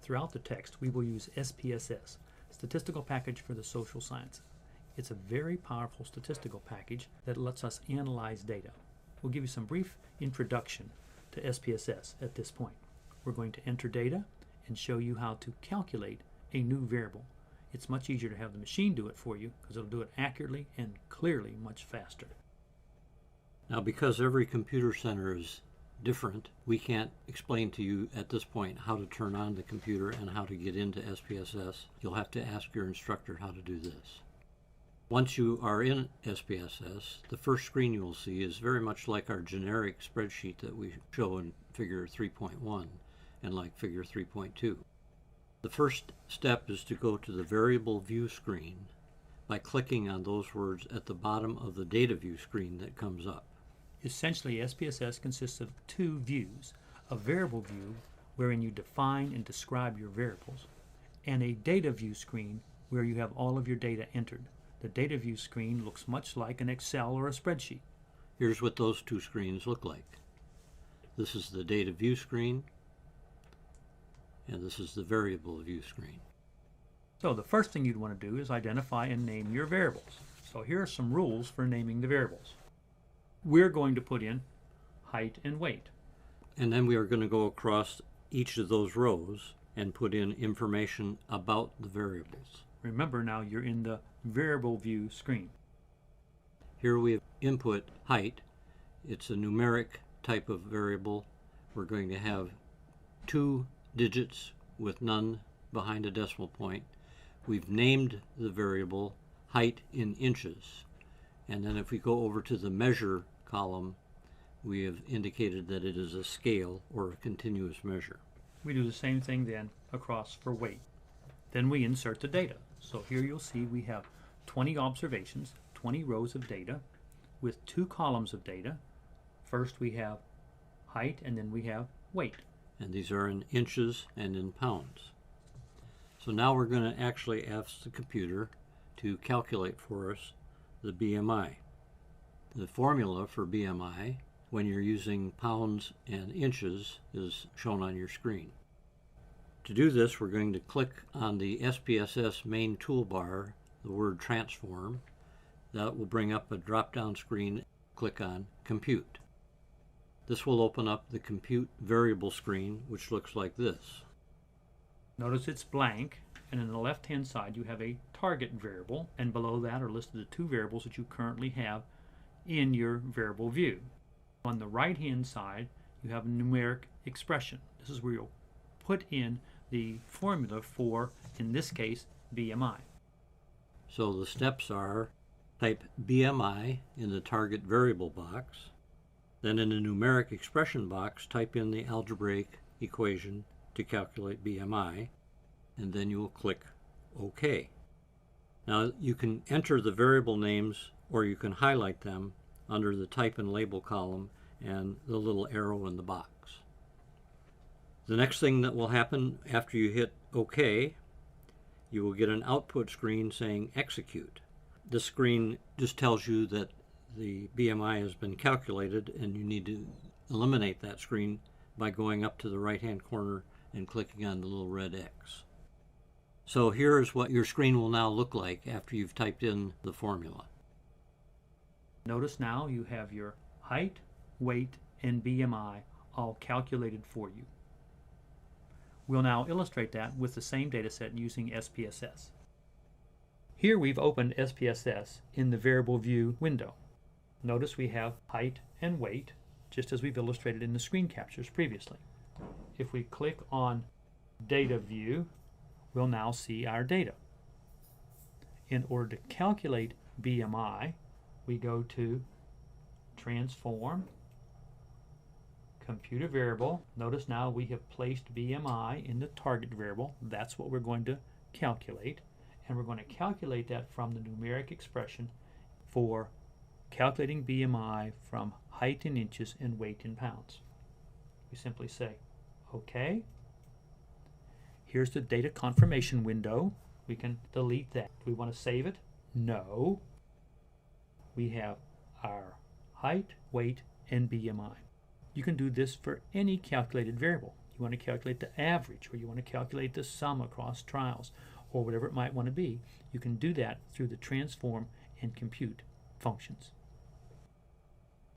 throughout the text, we will use SPSS, Statistical Package for the Social Sciences. It's a very powerful statistical package that lets us analyze data. We'll give you some brief introduction to SPSS at this point. We're going to enter data and show you how to calculate a new variable. It's much easier to have the machine do it for you because it'll do it accurately and clearly much faster. Now, because every computer center is different, we can't explain to you at this point how to turn on the computer and how to get into SPSS. You'll have to ask your instructor how to do this. Once you are in SPSS, the first screen you will see is very much like our generic spreadsheet that we show in Figure 3.1 and like Figure 3.2. The first step is to go to the Variable View screen by clicking on those words at the bottom of the Data View screen that comes up. Essentially, SPSS consists of two views, a variable view wherein you define and describe your variables, and a data view screen where you have all of your data entered. The data view screen looks much like an Excel or a spreadsheet. Here's what those two screens look like. This is the data view screen, and this is the variable view screen. So the first thing you'd want to do is identify and name your variables. So here are some rules for naming the variables. We're going to put in height and weight. And then we are going to go across each of those rows and put in information about the variables. Remember now you're in the variable view screen. Here we have input height. It's a numeric type of variable. We're going to have 2 digits with none behind a decimal point. We've named the variable height in inches. And then if we go over to the measure column, we have indicated that it is a scale or a continuous measure. We do the same thing then across for weight. Then we insert the data. So here you'll see we have 20 observations, 20 rows of data with 2 columns of data. First we have height and then we have weight. And these are in inches and in pounds. So now we're going to actually ask the computer to calculate for us the BMI. The formula for BMI when you're using pounds and inches is shown on your screen. To do this, we're going to click on the SPSS main toolbar, the word transform. That will bring up a drop-down screen. Click on Compute. This will open up the Compute Variable screen, which looks like this. Notice it's blank, and on the left-hand side you have a target variable, and below that are listed the 2 variables that you currently have in your variable view. On the right-hand side you have a numeric expression. This is where you'll put in the formula for, in this case, BMI. So the steps are type BMI in the target variable box, then in the numeric expression box type in the algebraic equation to calculate BMI, and then you will click OK. Now you can enter the variable names or you can highlight them under the type and label column and the little arrow in the box. The next thing that will happen after you hit OK, you will get an output screen saying execute. This screen just tells you that the BMI has been calculated, and you need to eliminate that screen by going up to the right hand corner and clicking on the little red X. So here's what your screen will now look like after you've typed in the formula. Notice now you have your height, weight, and BMI all calculated for you. We'll now illustrate that with the same data set using SPSS. Here we've opened SPSS in the variable view window. Notice we have height and weight, just as we've illustrated in the screen captures previously. If we click on Data View, we'll now see our data. In order to calculate BMI, we go to Transform, Compute a Variable. Notice now we have placed BMI in the target variable. That's what we're going to calculate. And we're going to calculate that from the numeric expression for calculating BMI from height in inches and weight in pounds. We simply say OK. Here's the data confirmation window. We can delete that. Do we want to save it? No. We have our height, weight, and BMI. You can do this for any calculated variable. you want to calculate the average, or you want to calculate the sum across trials, or whatever it might want to be, you can do that through the transform and compute functions.